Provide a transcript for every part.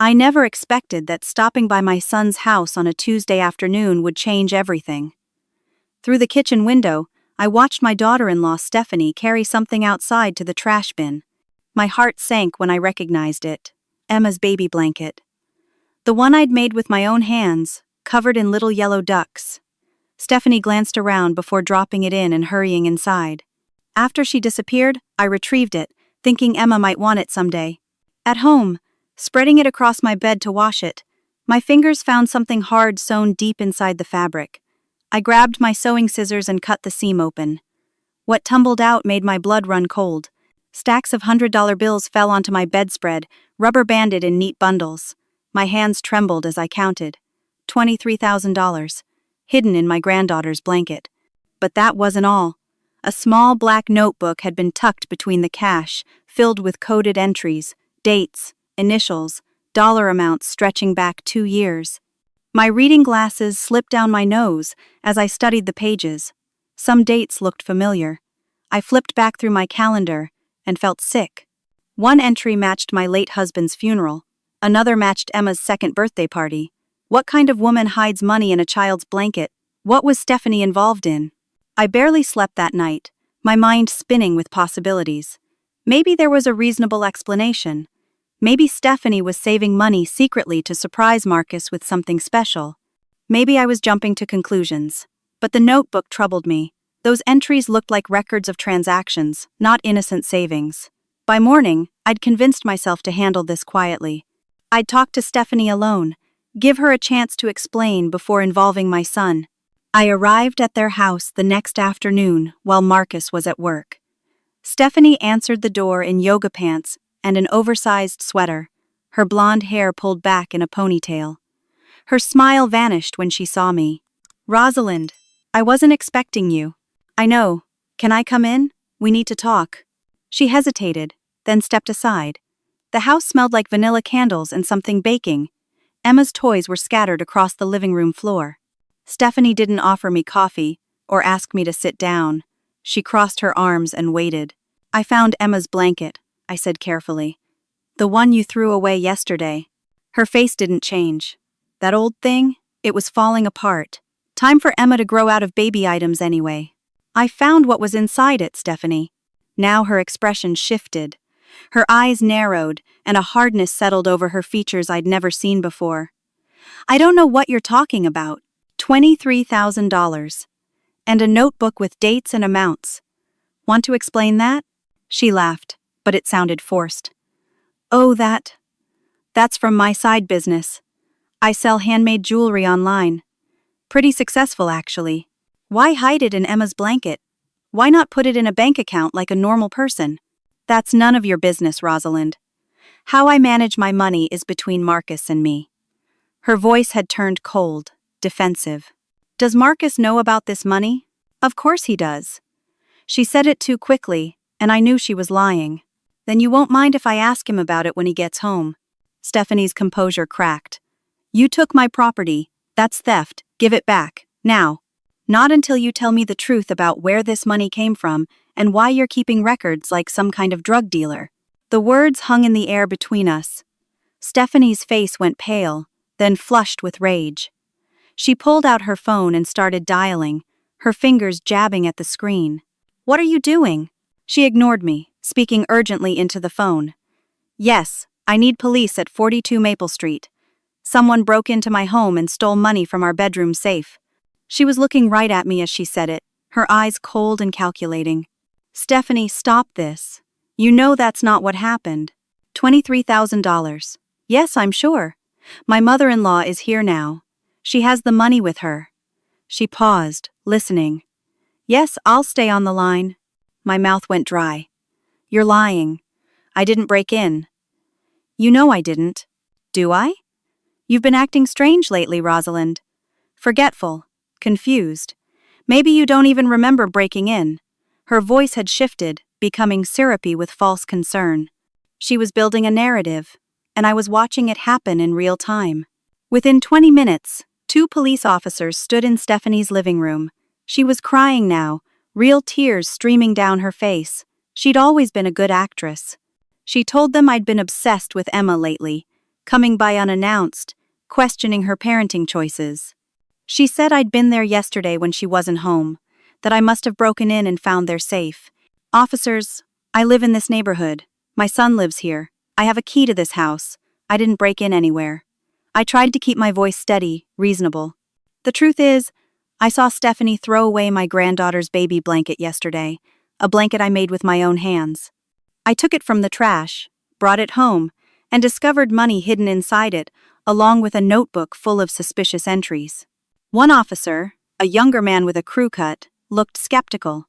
I never expected that stopping by my son's house on a Tuesday afternoon would change everything. Through the kitchen window, I watched my daughter-in-law Stephanie carry something outside to the trash bin. My heart sank when I recognized it. Emma's baby blanket. The one I'd made with my own hands, covered in little yellow ducks. Stephanie glanced around before dropping it in and hurrying inside. After she disappeared, I retrieved it, thinking Emma might want it someday. At home, spreading it across my bed to wash it, my fingers found something hard sewn deep inside the fabric. I grabbed my sewing scissors and cut the seam open. What tumbled out made my blood run cold. Stacks of $100 bills fell onto my bedspread, rubber-banded in neat bundles. My hands trembled as I counted. $23,000, hidden in my granddaughter's blanket. But that wasn't all. A small black notebook had been tucked between the cash, filled with coded entries, dates, initials, dollar amounts stretching back 2 years. My reading glasses slipped down my nose as I studied the pages. Some dates looked familiar. I flipped back through my calendar and felt sick. One entry matched my late husband's funeral. Another matched Emma's second birthday party. What kind of woman hides money in a child's blanket? What was Stephanie involved in? I barely slept that night, my mind spinning with possibilities. Maybe there was a reasonable explanation. Maybe Stephanie was saving money secretly to surprise Marcus with something special. Maybe I was jumping to conclusions. But the notebook troubled me. Those entries looked like records of transactions, not innocent savings. By morning, I'd convinced myself to handle this quietly. I'd talk to Stephanie alone, give her a chance to explain before involving my son. I arrived at their house the next afternoon while Marcus was at work. Stephanie answered the door in yoga pants and an oversized sweater, her blonde hair pulled back in a ponytail. Her smile vanished when she saw me. "Rosalind, I wasn't expecting you." "I know. Can I come in? We need to talk." She hesitated, then stepped aside. The house smelled like vanilla candles and something baking. Emma's toys were scattered across the living room floor. Stephanie didn't offer me coffee or ask me to sit down. She crossed her arms and waited. "I found Emma's blanket," I said carefully. "The one you threw away yesterday." Her face didn't change. "That old thing? It was falling apart. Time for Emma to grow out of baby items anyway." "I found what was inside it, Stephanie." Now her expression shifted. Her eyes narrowed, and a hardness settled over her features I'd never seen before. "I don't know what you're talking about." $23,000. And a notebook with dates and amounts. "Want to explain that?" She laughed, but it sounded forced. "Oh, that's from my side business. I sell handmade jewelry online. Pretty successful, actually. Why hide it in Emma's blanket? Why not put it in a bank account like a normal person?" "That's none of your business, Rosalind. How I manage my money is between Marcus and me." Her voice had turned cold, defensive. "Does Marcus know about this money?" "Of course he does." She said it too quickly, and I knew she was lying. "Then you won't mind if I ask him about it when he gets home." Stephanie's composure cracked. "You took my property. That's theft. Give it back. Now." "Not until you tell me the truth about where this money came from and why you're keeping records like some kind of drug dealer." The words hung in the air between us. Stephanie's face went pale, then flushed with rage. She pulled out her phone and started dialing, her fingers jabbing at the screen. "What are you doing?" She ignored me, speaking urgently into the phone. "Yes, I need police at 42 Maple Street. Someone broke into my home and stole money from our bedroom safe." She was looking right at me as she said it, her eyes cold and calculating. "Stephanie, stop this. You know that's not what happened." $23,000. "Yes, I'm sure. My mother-in-law is here now. She has the money with her." She paused, listening. "Yes, I'll stay on the line." My mouth went dry. "You're lying. I didn't break in." "You know I didn't." "Do I?" "You've been acting strange lately, Rosalind. Forgetful. Confused. Maybe you don't even remember breaking in." Her voice had shifted, becoming syrupy with false concern. She was building a narrative, and I was watching it happen in real time. Within 20 minutes, 2 police officers stood in Stephanie's living room. She was crying now, real tears streaming down her face. She'd always been a good actress. She told them I'd been obsessed with Emma lately, coming by unannounced, questioning her parenting choices. She said I'd been there yesterday when she wasn't home, that I must have broken in and found their safe. Officers, I live in this neighborhood. My son lives here. I have a key to this house. I didn't break in anywhere. I tried to keep my voice steady, reasonable. The truth is, I saw Stephanie throw away my granddaughter's baby blanket yesterday, a blanket I made with my own hands. I took it from the trash, brought it home, and discovered money hidden inside it, along with a notebook full of suspicious entries. One officer, a younger man with a crew cut, looked skeptical.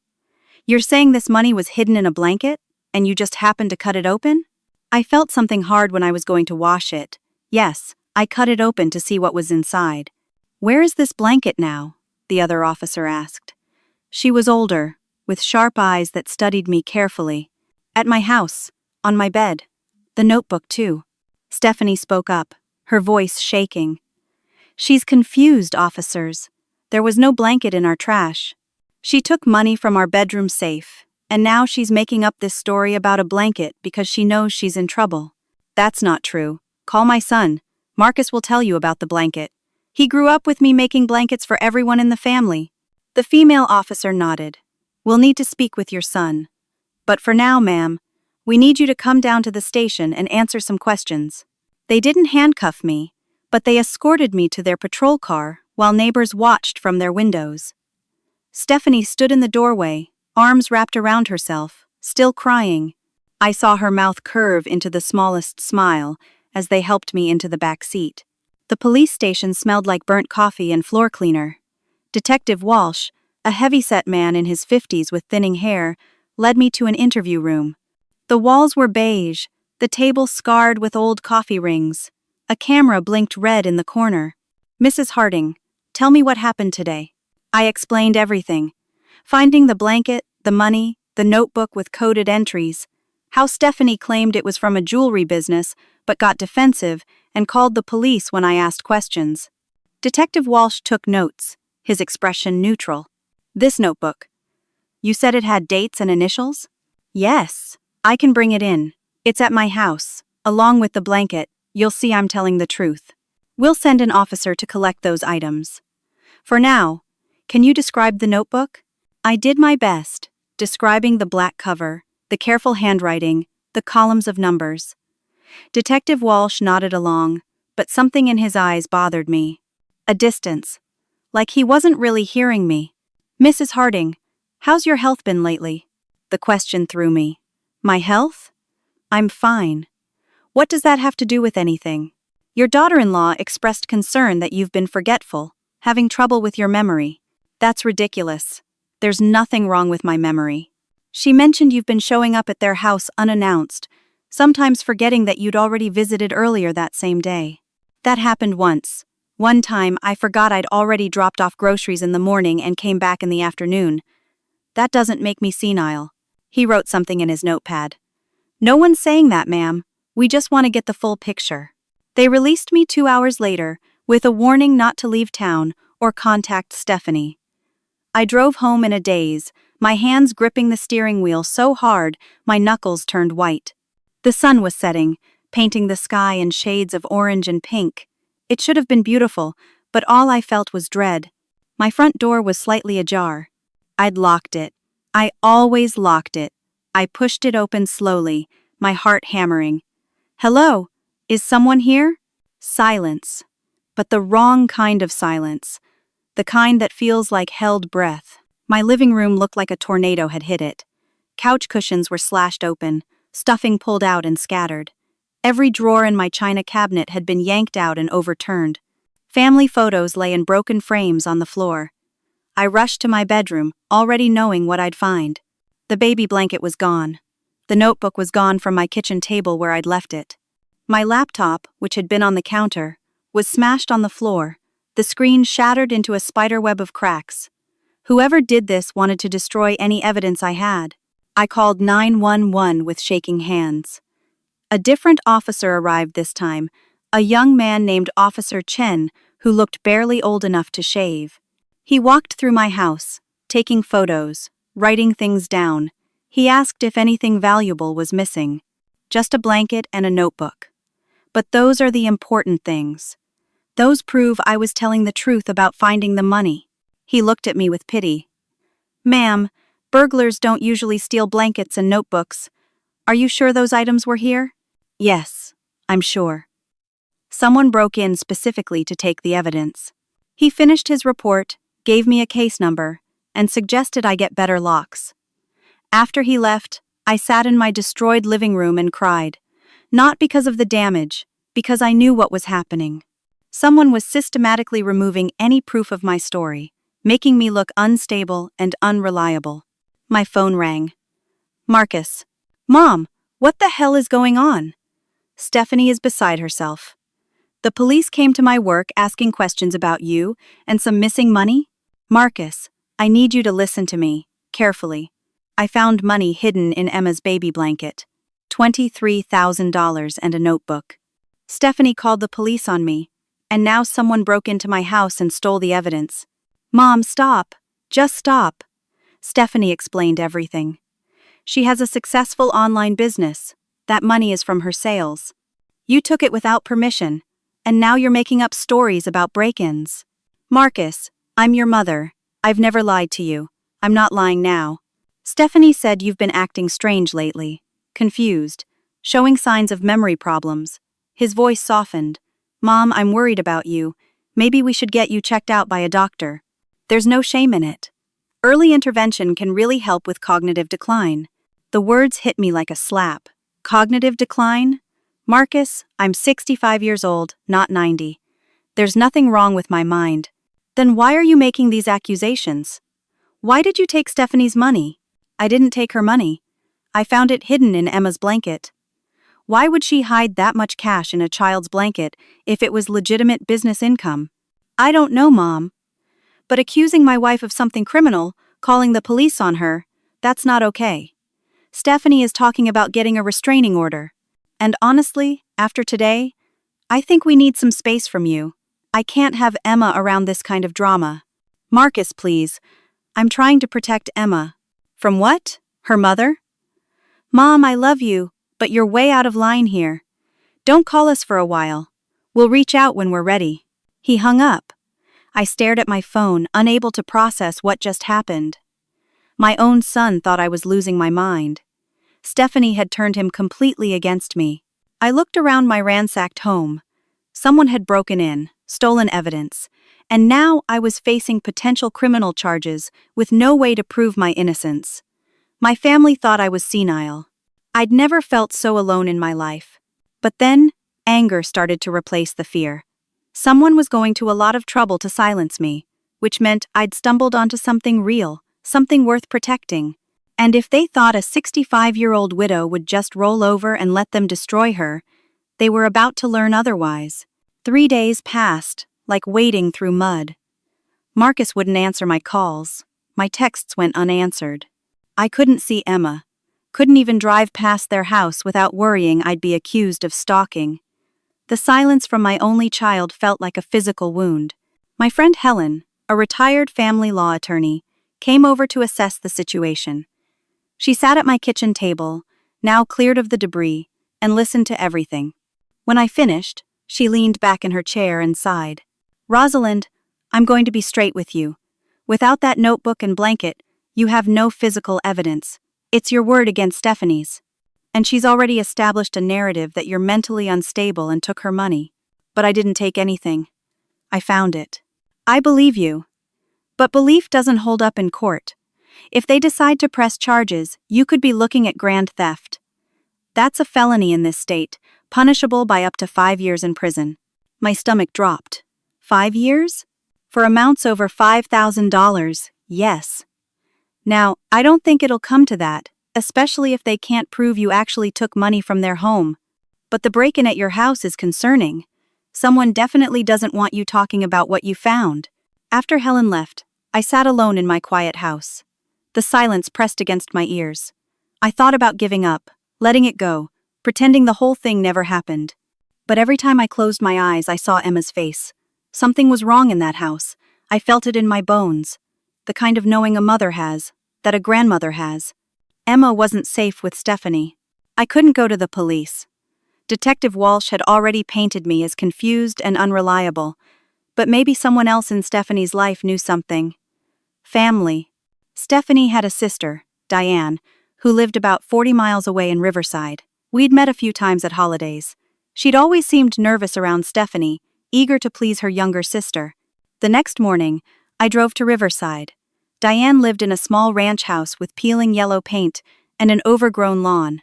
"You're saying this money was hidden in a blanket, and you just happened to cut it open?" I felt something hard when I was going to wash it. Yes, I cut it open to see what was inside. "Where is this blanket now?" the other officer asked. She was older, with sharp eyes that studied me carefully. "At my house, on my bed. The notebook, too." Stephanie spoke up, her voice shaking. "She's confused, officers. There was no blanket in our trash. She took money from our bedroom safe, and now she's making up this story about a blanket because she knows she's in trouble. That's not true. Call my son. Marcus will tell you about the blanket. He grew up with me making blankets for everyone in the family." The female officer nodded. "We'll need to speak with your son. But for now, ma'am, we need you to come down to the station and answer some questions." They didn't handcuff me, but they escorted me to their patrol car while neighbors watched from their windows. Stephanie stood in the doorway, arms wrapped around herself, still crying. I saw her mouth curve into the smallest smile as they helped me into the back seat. The police station smelled like burnt coffee and floor cleaner. Detective Walsh, a heavy-set man in his 50s with thinning hair, led me to an interview room. The walls were beige, the table scarred with old coffee rings. A camera blinked red in the corner. "Mrs. Harding, tell me what happened today." I explained everything. Finding the blanket, the money, the notebook with coded entries. How Stephanie claimed it was from a jewelry business, but got defensive and called the police when I asked questions. Detective Walsh took notes, his expression neutral. "This notebook. You said it had dates and initials?" "Yes. I can bring it in. It's at my house. Along with the blanket, you'll see I'm telling the truth. We'll send an officer to collect those items. For now, can you describe the notebook?" I did my best, describing the black cover, the careful handwriting, the columns of numbers. Detective Walsh nodded along, but something in his eyes bothered me. A distance. Like he wasn't really hearing me. "Mrs. Harding, how's your health been lately?" The question threw me. My health? I'm fine. What does that have to do with anything? Your daughter-in-law expressed concern that you've been forgetful, having trouble with your memory. That's ridiculous. There's nothing wrong with my memory. She mentioned you've been showing up at their house unannounced, sometimes forgetting that you'd already visited earlier that same day. That happened once. One time, I forgot I'd already dropped off groceries in the morning and came back in the afternoon. That doesn't make me senile. He wrote something in his notepad. "No one's saying that, ma'am. We just want to get the full picture." They released me 2 hours later, with a warning not to leave town or contact Stephanie. I drove home in a daze, my hands gripping the steering wheel so hard my knuckles turned white. The sun was setting, painting the sky in shades of orange and pink. It should have been beautiful, but all I felt was dread. My front door was slightly ajar. I'd locked it. I always locked it. I pushed it open slowly, my heart hammering. "Hello? Is someone here?" Silence. But the wrong kind of silence. The kind that feels like held breath. My living room looked like a tornado had hit it. Couch cushions were slashed open, stuffing pulled out and scattered. Every drawer in my china cabinet had been yanked out and overturned. Family photos lay in broken frames on the floor. I rushed to my bedroom, already knowing what I'd find. The baby blanket was gone. The notebook was gone from my kitchen table where I'd left it. My laptop, which had been on the counter, was smashed on the floor, the screen shattered into a spiderweb of cracks. Whoever did this wanted to destroy any evidence I had. I called 911 with shaking hands. A different officer arrived this time, a young man named Officer Chen, who looked barely old enough to shave. He walked through my house, taking photos, writing things down. He asked if anything valuable was missing. Just a blanket and a notebook. But those are the important things. Those prove I was telling the truth about finding the money. He looked at me with pity. Ma'am, burglars don't usually steal blankets and notebooks. Are you sure those items were here? Yes, I'm sure. Someone broke in specifically to take the evidence. He finished his report, gave me a case number, and suggested I get better locks. After he left, I sat in my destroyed living room and cried. Not because of the damage, because I knew what was happening. Someone was systematically removing any proof of my story, making me look unstable and unreliable. My phone rang. Marcus. Mom, what the hell is going on? Stephanie is beside herself. The police came to my work asking questions about you and some missing money? Marcus, I need you to listen to me, carefully. I found money hidden in Emma's baby blanket. $23,000 and a notebook. Stephanie called the police on me, and now someone broke into my house and stole the evidence. Mom, stop. Just stop. Stephanie explained everything. She has a successful online business. That money is from her sales. You took it without permission, and now you're making up stories about break-ins. Marcus, I'm your mother. I've never lied to you. I'm not lying now. Stephanie said you've been acting strange lately. Confused. Showing signs of memory problems. His voice softened. Mom, I'm worried about you. Maybe we should get you checked out by a doctor. There's no shame in it. Early intervention can really help with cognitive decline. The words hit me like a slap. Cognitive decline? Marcus, I'm 65 years old, not 90. There's nothing wrong with my mind. Then why are you making these accusations? Why did you take Stephanie's money? I didn't take her money. I found it hidden in Emma's blanket. Why would she hide that much cash in a child's blanket if it was legitimate business income? I don't know, Mom. But accusing my wife of something criminal, calling the police on her, that's not okay. Stephanie is talking about getting a restraining order. And honestly, after today, I think we need some space from you. I can't have Emma around this kind of drama. Marcus, please. I'm trying to protect Emma. From what? Her mother? Mom, I love you, but you're way out of line here. Don't call us for a while. We'll reach out when we're ready. He hung up. I stared at my phone, unable to process what just happened. My own son thought I was losing my mind. Stephanie had turned him completely against me. I looked around my ransacked home. Someone had broken in, stolen evidence, and now I was facing potential criminal charges with no way to prove my innocence. My family thought I was senile. I'd never felt so alone in my life. But then, anger started to replace the fear. Someone was going to a lot of trouble to silence me, which meant I'd stumbled onto something real, something worth protecting. And if they thought a 65-year-old widow would just roll over and let them destroy her, they were about to learn otherwise. 3 days passed, like wading through mud. Marcus wouldn't answer my calls. My texts went unanswered. I couldn't see Emma. Couldn't even drive past their house without worrying I'd be accused of stalking. The silence from my only child felt like a physical wound. My friend Helen, a retired family law attorney, came over to assess the situation. She sat at my kitchen table, now cleared of the debris, and listened to everything. When I finished, she leaned back in her chair and sighed. Rosalind, I'm going to be straight with you. Without that notebook and blanket, you have no physical evidence. It's your word against Stephanie's. And she's already established a narrative that you're mentally unstable and took her money. But I didn't take anything. I found it. I believe you. But belief doesn't hold up in court. If they decide to press charges, you could be looking at grand theft. That's a felony in this state, punishable by up to 5 years in prison. My stomach dropped. 5 years? For amounts over $5,000, yes. Now, I don't think it'll come to that, especially if they can't prove you actually took money from their home. But the break-in at your house is concerning. Someone definitely doesn't want you talking about what you found. After Helen left, I sat alone in my quiet house. The silence pressed against my ears. I thought about giving up, letting it go, pretending the whole thing never happened. But every time I closed my eyes, I saw Emma's face. Something was wrong in that house. I felt it in my bones. The kind of knowing a mother has, that a grandmother has. Emma wasn't safe with Stephanie. I couldn't go to the police. Detective Walsh had already painted me as confused and unreliable, but maybe someone else in Stephanie's life knew something. Family. Stephanie had a sister, Diane, who lived about 40 miles away in Riverside. We'd met a few times at holidays. She'd always seemed nervous around Stephanie, eager to please her younger sister. The next morning, I drove to Riverside. Diane lived in a small ranch house with peeling yellow paint and an overgrown lawn.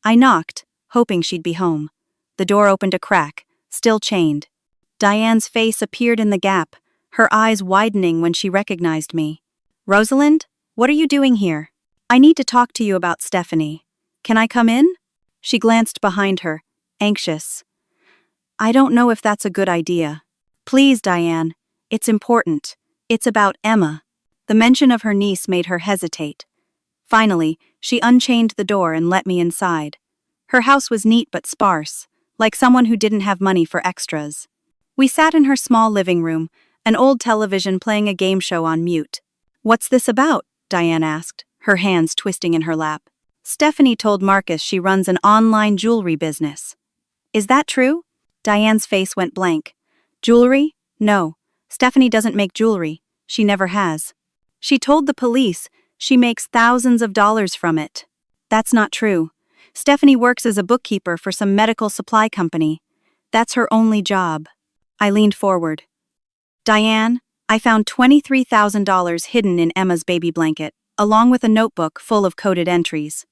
I knocked, hoping she'd be home. The door opened a crack, still chained. Diane's face appeared in the gap, her eyes widening when she recognized me. "Rosalind, what are you doing here? I need to talk to you about Stephanie. Can I come in?" She glanced behind her, anxious. "I don't know if that's a good idea." "Please, Diane. It's important. It's about Emma." The mention of her niece made her hesitate. Finally, she unchained the door and let me inside. Her house was neat but sparse, like someone who didn't have money for extras. We sat in her small living room, an old television playing a game show on mute. "What's this about?" Diane asked, her hands twisting in her lap. "Stephanie told Marcus she runs an online jewelry business." "Is that true?" Diane's face went blank. "Jewelry? No. Stephanie doesn't make jewelry. She never has. She told the police she makes thousands of dollars from it." "That's not true. Stephanie works as a bookkeeper for some medical supply company. That's her only job." I leaned forward. "Diane, I found $23,000 hidden in Emma's baby blanket, along with a notebook full of coded entries.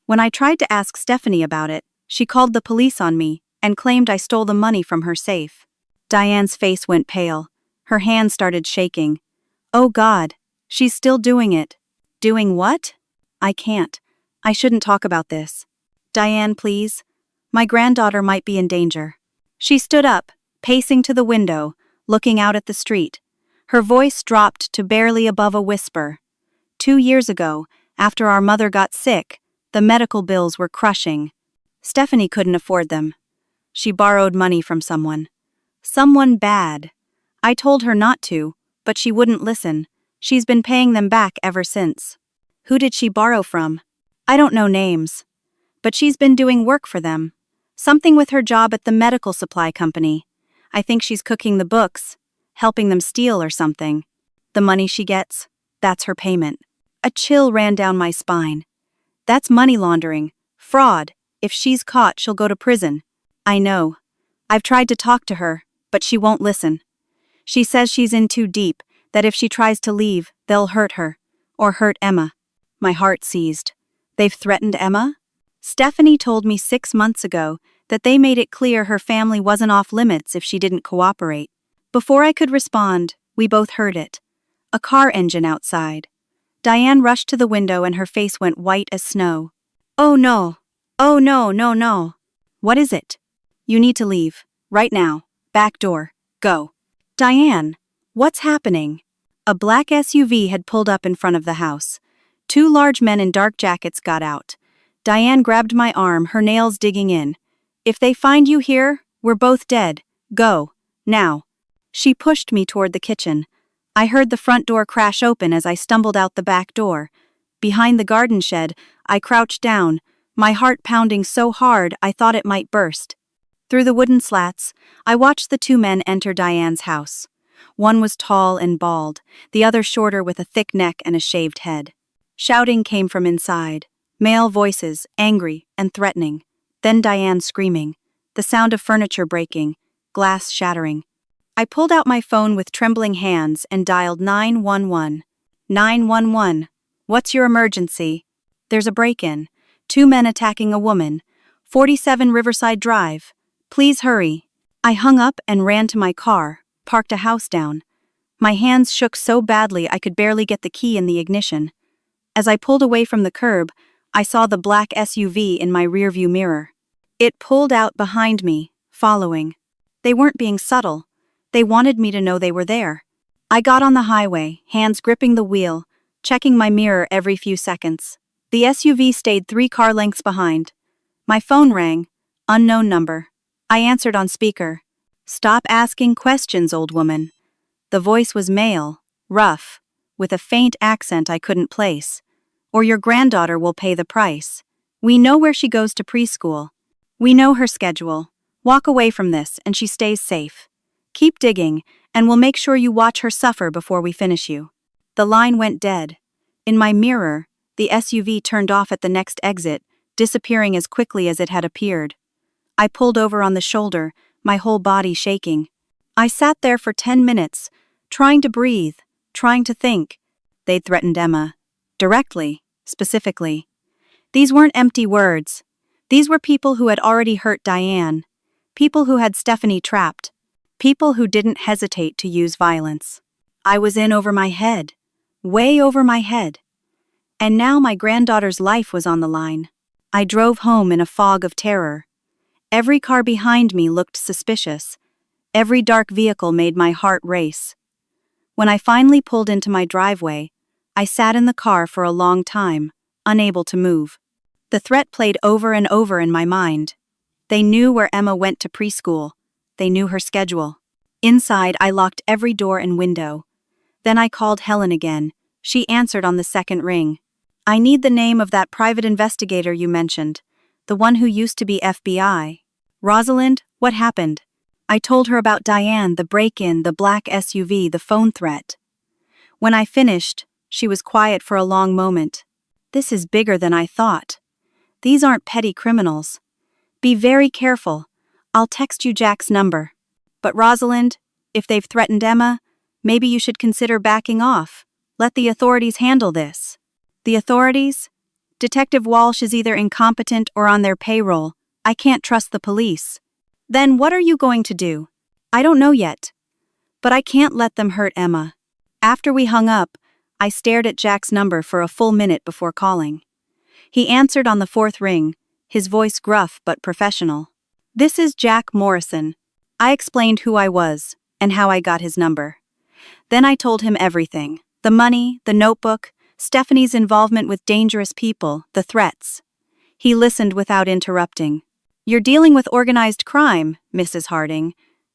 When I tried to ask Stephanie about it, she called the police on me and claimed I stole the money from her safe." Diane's face went pale. Her hands started shaking. "Oh God, she's still doing it." "Doing what?" "I can't. I shouldn't talk about this." "Diane, please. My granddaughter might be in danger." She stood up, pacing to the window, looking out at the street. Her voice dropped to barely above a whisper. 2 years ago, after our mother got sick, the medical bills were crushing. Stephanie couldn't afford them. She borrowed money from someone. Someone bad. I told her not to, but she wouldn't listen. She's been paying them back ever since. Who did she borrow from? I don't know names. But she's been doing work for them. Something with her job at the medical supply company. I think she's cooking the books, helping them steal or something. The money she gets, that's her payment. A chill ran down my spine. That's money laundering, fraud. If she's caught, she'll go to prison. I know. I've tried to talk to her, but she won't listen. She says she's in too deep, that if she tries to leave, they'll hurt her. Or hurt Emma. My heart seized. They've threatened Emma? Stephanie told me 6 months ago that they made it clear her family wasn't off limits if she didn't cooperate. Before I could respond, we both heard it. A car engine outside. Diane rushed to the window and her face went white as snow. "Oh no. Oh no, no, no." "What is it?" "You need to leave. Right now. Back door. Go." "Diane, what's happening?" A black SUV had pulled up in front of the house. 2 large men in dark jackets got out. Diane grabbed my arm, her nails digging in. "If they find you here, we're both dead. Go. Now." She pushed me toward the kitchen. I heard the front door crash open as I stumbled out the back door. Behind the garden shed, I crouched down, my heart pounding so hard I thought it might burst. Through the wooden slats, I watched the 2 men enter Diane's house. One was tall and bald, the other shorter with a thick neck and a shaved head. Shouting came from inside. Male voices, angry and threatening. Then Diane screaming. The sound of furniture breaking, glass shattering. I pulled out my phone with trembling hands and dialed 911. 911. "What's your emergency?" "There's a break-in. 2 men attacking a woman. 47 Riverside Drive. Please hurry." I hung up and ran to my car, parked a house down. My hands shook so badly I could barely get the key in the ignition. As I pulled away from the curb, I saw the black SUV in my rearview mirror. It pulled out behind me, following. They weren't being subtle. They wanted me to know they were there. I got on the highway, hands gripping the wheel, checking my mirror every few seconds. The SUV stayed 3 car lengths behind. My phone rang. Unknown number. I answered on speaker. "Stop asking questions, old woman." The voice was male, rough, with a faint accent I couldn't place. "Or your granddaughter will pay the price. We know where she goes to preschool." We know her schedule. Walk away from this and she stays safe. Keep digging, and we'll make sure you watch her suffer before we finish you." The line went dead. In my mirror, the SUV turned off at the next exit, disappearing as quickly as it had appeared. I pulled over on the shoulder, my whole body shaking. I sat there for 10 minutes, trying to breathe, trying to think. They'd threatened Emma. Directly, specifically. These weren't empty words. These were people who had already hurt Diane. People who had Stephanie trapped. People who didn't hesitate to use violence. I was in over my head. Way over my head. And now my granddaughter's life was on the line. I drove home in a fog of terror. Every car behind me looked suspicious. Every dark vehicle made my heart race. When I finally pulled into my driveway, I sat in the car for a long time, unable to move. The threat played over and over in my mind. They knew where Emma went to preschool. They knew her schedule. Inside, I locked every door and window. Then I called Helen again. She answered on the second ring. "I need the name of that private investigator you mentioned, the one who used to be FBI. Rosalind, what happened?" I told her about Diane, the break-in, the black SUV, the phone threat. When I finished, she was quiet for a long moment. "This is bigger than I thought. These aren't petty criminals. Be very careful. I'll text you Jack's number. But Rosalind, if they've threatened Emma, maybe you should consider backing off. Let the authorities handle this." "The authorities? Detective Walsh is either incompetent or on their payroll. I can't trust the police." "Then what are you going to do?" "I don't know yet. But I can't let them hurt Emma." After we hung up, I stared at Jack's number for a full minute before calling. He answered on the fourth ring, his voice gruff but professional. "This is Jack Morrison." I explained who I was and how I got his number. Then I told him everything: the money, the notebook, Stephanie's involvement with dangerous people, the threats. He listened without interrupting. "You're dealing with organized crime, Mrs. Harding.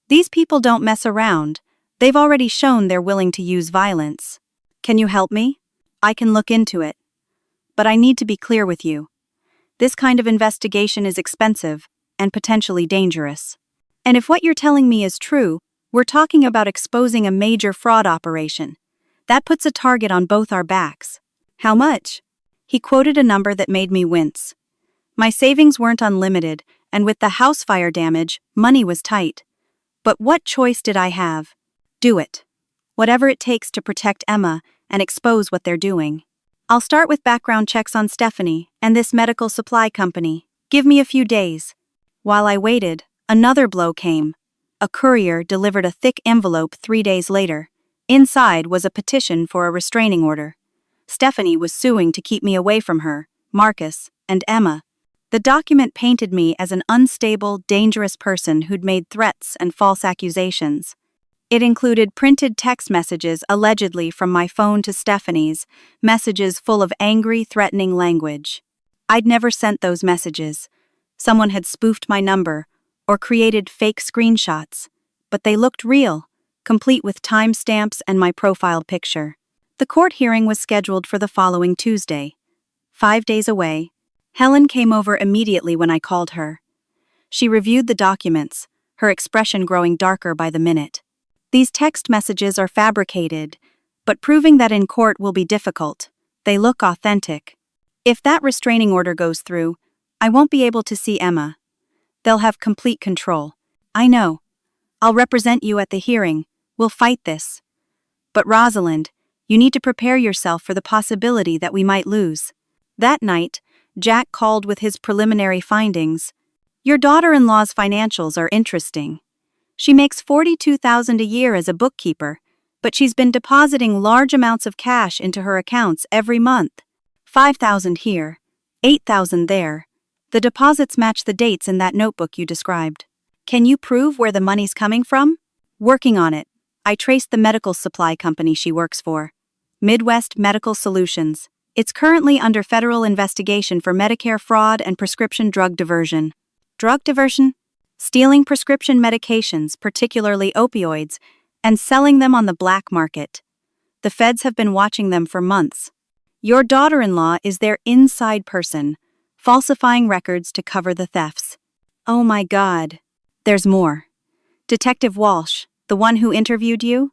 These people don't mess around. They've already shown they're willing to use violence. Can you help me? I can look into it. But I need to be clear with you. This kind of investigation is expensive and potentially dangerous. And if what you're telling me is true, we're talking about exposing a major fraud operation. That puts a target on both our backs." "How much?" He quoted a number that made me wince. My savings weren't unlimited, and with the house fire damage, money was tight. But what choice did I have? Do it. Whatever it takes to protect Emma and expose what they're doing. I'll start with background checks on Stephanie and this medical supply company. Give me a few days. While I waited, another blow came. A courier delivered a thick envelope 3 days later. Inside was a petition for a restraining order. Stephanie was suing to keep me away from her, Marcus, and Emma. The document painted me as an unstable, dangerous person who'd made threats and false accusations. It included printed text messages allegedly from my phone to Stephanie's, messages full of angry, threatening language. I'd never sent those messages. Someone had spoofed my number or created fake screenshots, but they looked real, complete with timestamps and my profile picture. The court hearing was scheduled for the following Tuesday. 5 days away, Helen came over immediately when I called her. She reviewed the documents, her expression growing darker by the minute. "These text messages are fabricated, but proving that in court will be difficult. They look authentic. If that restraining order goes through, I won't be able to see Emma. They'll have complete control. I know. I'll represent you at the hearing. We'll fight this. But Rosalind, you need to prepare yourself for the possibility that we might lose." That night, Jack called with his preliminary findings. "Your daughter-in-law's financials are interesting. She makes $42,000 a year as a bookkeeper, but she's been depositing large amounts of cash into her accounts every month. $5,000 here, $8,000 there. The deposits match the dates in that notebook you described. Can you prove where the money's coming from?" "Working on it. I traced the medical supply company she works for. Midwest Medical Solutions. It's currently under federal investigation for Medicare fraud and prescription drug diversion." "Drug diversion?" "Stealing prescription medications, particularly opioids, and selling them on the black market. The feds have been watching them for months. Your daughter-in-law is their inside person, falsifying records to cover the thefts. Oh my God. There's more. Detective Walsh, the one who interviewed you?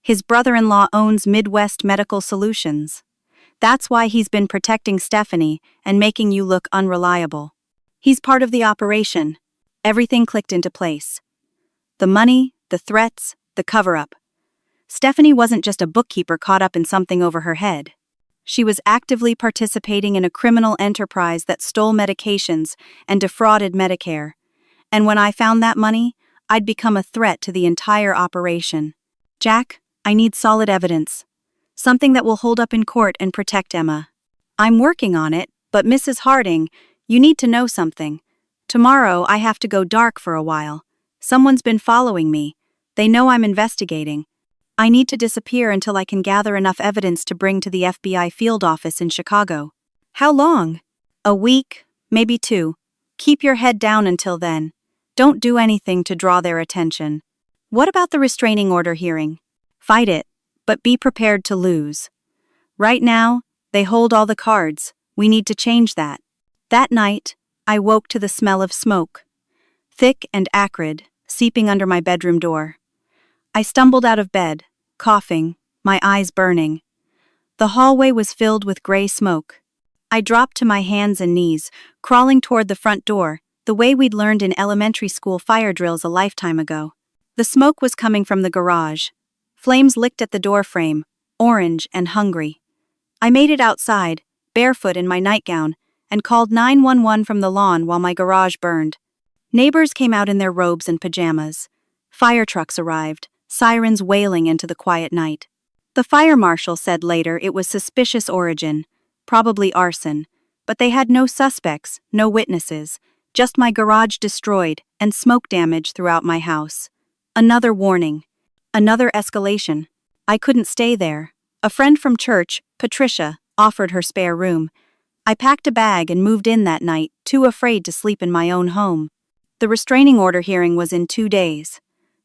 His brother-in-law owns Midwest Medical Solutions. That's why he's been protecting Stephanie and making you look unreliable. He's part of the operation. Everything clicked into place. The money, the threats, the cover-up. Stephanie wasn't just a bookkeeper caught up in something over her head. She was actively participating in a criminal enterprise that stole medications and defrauded Medicare. And when I found that money, I'd become a threat to the entire operation. Jack, I need solid evidence. Something that will hold up in court and protect Emma. I'm working on it, but Mrs. Harding, you need to know something. Tomorrow I have to go dark for a while. Someone's been following me. They know I'm investigating. I need to disappear until I can gather enough evidence to bring to the FBI field office in Chicago. How long? A week, maybe 2. Keep your head down until then. Don't do anything to draw their attention. What about the restraining order hearing? Fight it, but be prepared to lose. Right now, they hold all the cards. We need to change that. That night, I woke to the smell of smoke. Thick and acrid, seeping under my bedroom door. I stumbled out of bed, coughing, my eyes burning. The hallway was filled with gray smoke. I dropped to my hands and knees, crawling toward the front door, the way we'd learned in elementary school fire drills a lifetime ago. The smoke was coming from the garage. Flames licked at the door frame, orange and hungry. I made it outside, barefoot in my nightgown, and called 911 from the lawn while my garage burned. Neighbors came out in their robes and pajamas. Fire trucks arrived, sirens wailing into the quiet night. The fire marshal said later it was suspicious origin, probably arson, but they had no suspects, no witnesses, just my garage destroyed and smoke damage throughout my house. Another warning. Another escalation. I couldn't stay there. A friend from church, Patricia, offered her spare room. I packed a bag and moved in that night, too afraid to sleep in my own home. The restraining order hearing was in 2 days.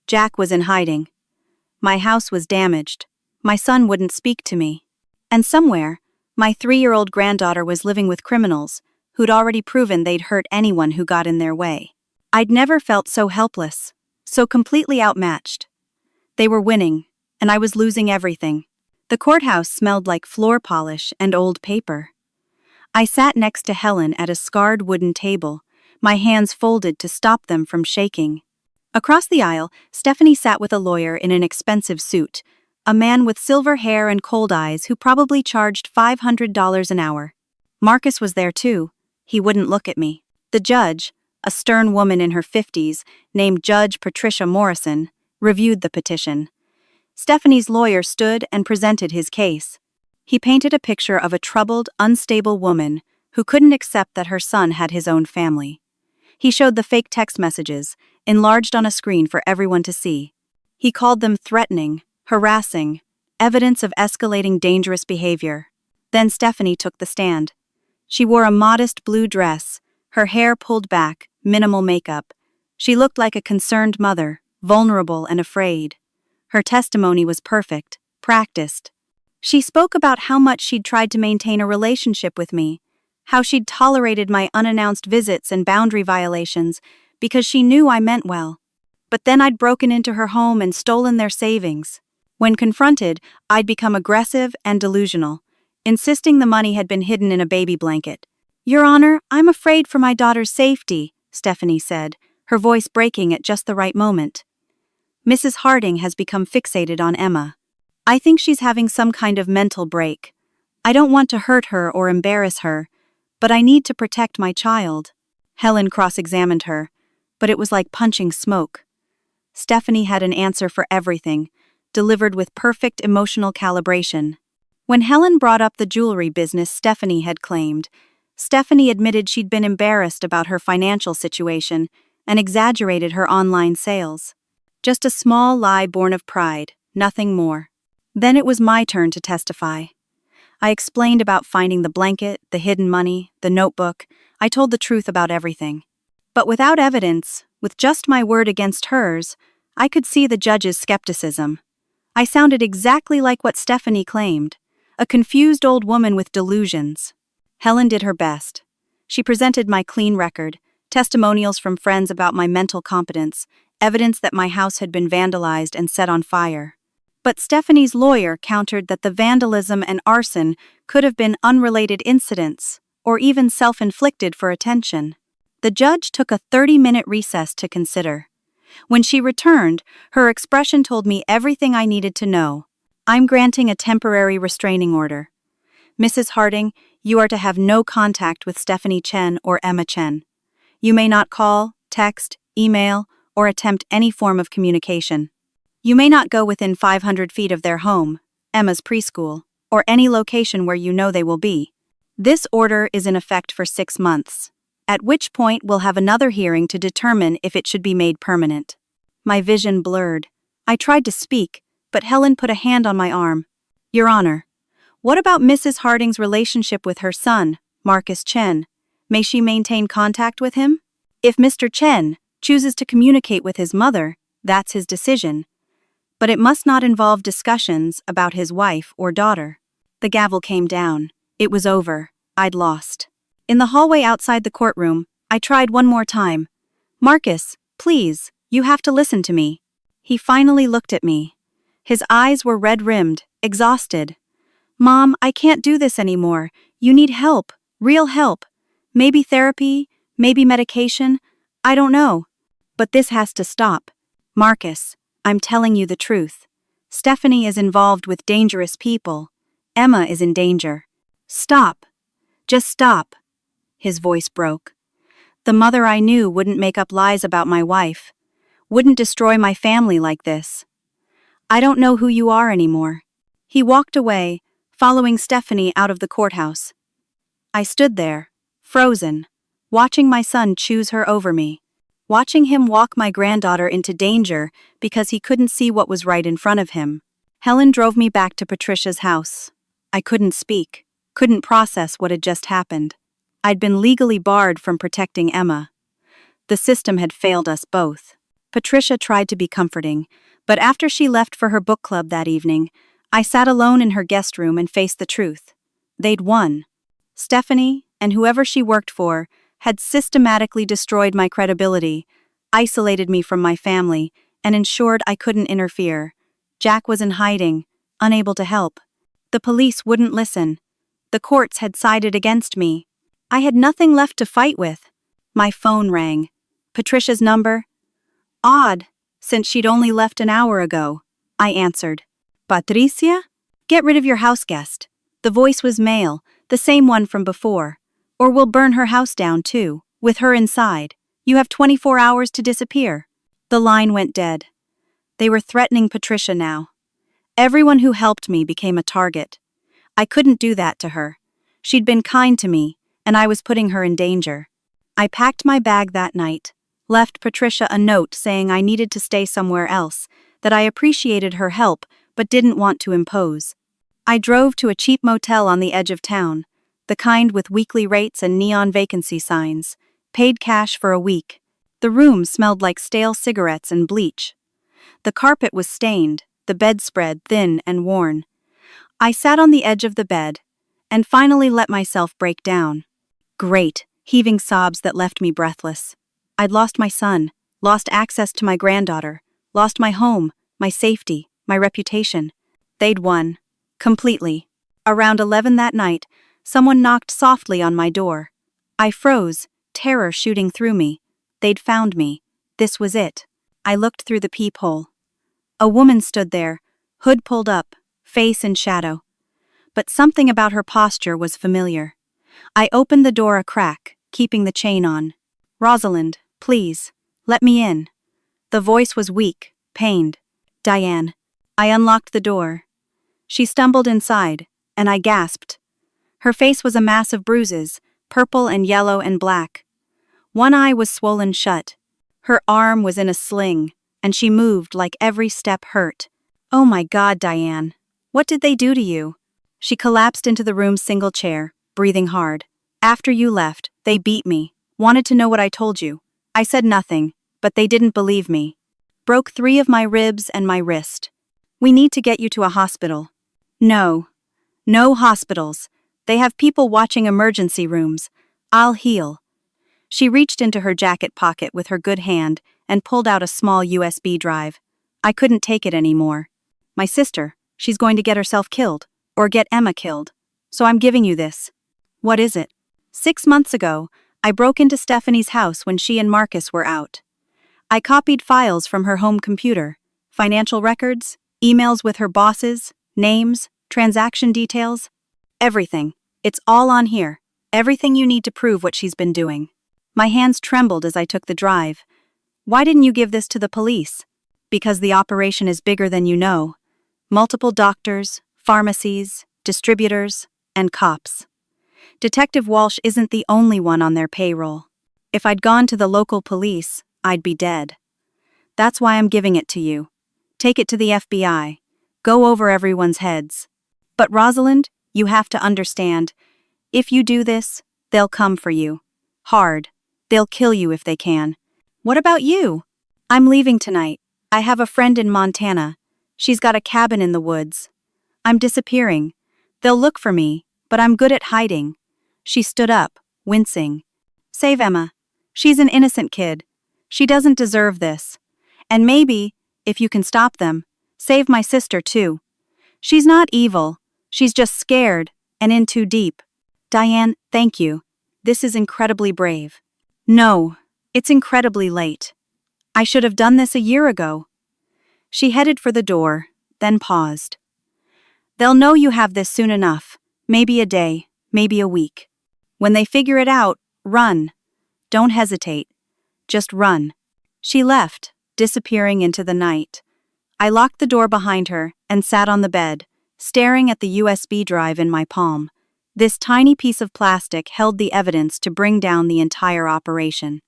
Jack was in hiding. My house was damaged. My son wouldn't speak to me. And somewhere, my 3-year-old granddaughter was living with criminals who'd already proven they'd hurt anyone who got in their way. I'd never felt so helpless, so completely outmatched. They were winning, and I was losing everything. The courthouse smelled like floor polish and old paper. I sat next to Helen at a scarred wooden table, my hands folded to stop them from shaking. Across the aisle, Stephanie sat with a lawyer in an expensive suit, a man with silver hair and cold eyes who probably charged $500 an hour. Marcus was there too. He wouldn't look at me. The judge, a stern woman in her 50s, named Judge Patricia Morrison, reviewed the petition. Stephanie's lawyer stood and presented his case. He painted a picture of a troubled, unstable woman who couldn't accept that her son had his own family. He showed the fake text messages, enlarged on a screen for everyone to see. He called them threatening, harassing, evidence of escalating dangerous behavior. Then Stephanie took the stand. She wore a modest blue dress, her hair pulled back, minimal makeup. She looked like a concerned mother, vulnerable and afraid. Her testimony was perfect, practiced. She spoke about how much she'd tried to maintain a relationship with me, how she'd tolerated my unannounced visits and boundary violations because she knew I meant well. But then I'd broken into her home and stolen their savings. When confronted, I'd become aggressive and delusional, insisting the money had been hidden in a baby blanket. "Your Honor, I'm afraid for my daughter's safety," Stephanie said, her voice breaking at just the right moment. "Mrs. Harding has become fixated on Emma. I think she's having some kind of mental break. I don't want to hurt her or embarrass her, but I need to protect my child." Helen cross-examined her, but it was like punching smoke. Stephanie had an answer for everything, delivered with perfect emotional calibration. When Helen brought up the jewelry business Stephanie had claimed, Stephanie admitted she'd been embarrassed about her financial situation and exaggerated her online sales. Just a small lie born of pride, nothing more. Then it was my turn to testify. I explained about finding the blanket, the hidden money, the notebook. I told the truth about everything. But without evidence, with just my word against hers, I could see the judge's skepticism. I sounded exactly like what Stephanie claimed, a confused old woman with delusions. Helen did her best. She presented my clean record, testimonials from friends about my mental competence, evidence that my house had been vandalized and set on fire. But Stephanie's lawyer countered that the vandalism and arson could have been unrelated incidents, or even self-inflicted for attention. The judge took a 30-minute recess to consider. When she returned, her expression told me everything I needed to know. I'm granting a temporary restraining order. Mrs. Harding, you are to have no contact with Stephanie Chen or Emma Chen. You may not call, text, email, or attempt any form of communication. You may not go within 500 feet of their home, Emma's preschool, or any location where you know they will be. This order is in effect for 6 months, at which point we'll have another hearing to determine if it should be made permanent. My vision blurred. I tried to speak, but Helen put a hand on my arm. Your Honor, what about Mrs. Harding's relationship with her son, Marcus Chen? May she maintain contact with him? If Mr. Chen chooses to communicate with his mother, that's his decision. But it must not involve discussions about his wife or daughter. The gavel came down. It was over. I'd lost. In the hallway outside the courtroom, I tried one more time. Marcus, please, you have to listen to me. He finally looked at me. His eyes were red-rimmed, exhausted. Mom, I can't do this anymore. You need help, real help. Maybe therapy, maybe medication. I don't know. But this has to stop. Marcus, I'm telling you the truth. Stephanie is involved with dangerous people. Emma is in danger. Stop. Just stop. His voice broke. The mother I knew wouldn't make up lies about my wife. Wouldn't destroy my family like this. I don't know who you are anymore. He walked away, following Stephanie out of the courthouse. I stood there, frozen, watching my son choose her over me. Watching him walk my granddaughter into danger because he couldn't see what was right in front of him. Helen drove me back to Patricia's house. I couldn't speak, couldn't process what had just happened. I'd been legally barred from protecting Emma. The system had failed us both. Patricia tried to be comforting, but after she left for her book club that evening, I sat alone in her guest room and faced the truth. They'd won. Stephanie, and whoever she worked for, had systematically destroyed my credibility, isolated me from my family, and ensured I couldn't interfere. Jack was in hiding, unable to help. The police wouldn't listen. The courts had sided against me. I had nothing left to fight with. My phone rang. Patricia's number? Odd, since she'd only left an hour ago. I answered. Patricia? Get rid of your house guest. The voice was male, the same one from before. Or we'll burn her house down too, with her inside. You have 24 hours to disappear. The line went dead. They were threatening Patricia now. Everyone who helped me became a target. I couldn't do that to her. She'd been kind to me, and I was putting her in danger. I packed my bag that night, left Patricia a note saying I needed to stay somewhere else, that I appreciated her help but didn't want to impose. I drove to a cheap motel on the edge of town, the kind with weekly rates and neon vacancy signs, paid cash for a week. The room smelled like stale cigarettes and bleach. The carpet was stained, the bedspread thin and worn. I sat on the edge of the bed, and finally let myself break down. Great, heaving sobs that left me breathless. I'd lost my son, lost access to my granddaughter, lost my home, my safety, my reputation. They'd won. Completely. Around 11 that night, someone knocked softly on my door. I froze, terror shooting through me. They'd found me. This was it. I looked through the peephole. A woman stood there, hood pulled up, face in shadow. But something about her posture was familiar. I opened the door a crack, keeping the chain on. Rosalind, please, let me in. The voice was weak, pained. Diane. I unlocked the door. She stumbled inside, and I gasped. Her face was a mass of bruises, purple and yellow and black. One eye was swollen shut. Her arm was in a sling, and she moved like every step hurt. Oh my God, Diane. What did they do to you? She collapsed into the room's single chair, breathing hard. After you left, they beat me. Wanted to know what I told you. I said nothing, but they didn't believe me. Broke 3 of my ribs and my wrist. We need to get you to a hospital. No. No hospitals. They have people watching emergency rooms. I'll heal. She reached into her jacket pocket with her good hand and pulled out a small USB drive. I couldn't take it anymore. My sister, she's going to get herself killed, or get Emma killed. So I'm giving you this. What is it? 6 months ago, I broke into Stephanie's house when she and Marcus were out. I copied files from her home computer, financial records, emails with her bosses, names, transaction details. Everything. It's all on here. Everything you need to prove what she's been doing. My hands trembled as I took the drive. Why didn't you give this to the police? Because the operation is bigger than you know. Multiple doctors, pharmacies, distributors, and cops. Detective Walsh isn't the only one on their payroll. If I'd gone to the local police, I'd be dead. That's why I'm giving it to you. Take it to the FBI. Go over everyone's heads. But Rosalind, you have to understand, if you do this, they'll come for you. Hard. They'll kill you if they can. What about you? I'm leaving tonight. I have a friend in Montana. She's got a cabin in the woods. I'm disappearing. They'll look for me, but I'm good at hiding. She stood up, wincing. Save Emma. She's an innocent kid. She doesn't deserve this. And maybe, if you can stop them, save my sister too. She's not evil. She's just scared, and in too deep. Diane, thank you. This is incredibly brave. No, it's incredibly late. I should have done this a year ago. She headed for the door, then paused. They'll know you have this soon enough. Maybe a day, maybe a week. When they figure it out, run. Don't hesitate. Just run. She left, disappearing into the night. I locked the door behind her and sat on the bed, staring at the USB drive in my palm. This tiny piece of plastic held the evidence to bring down the entire operation.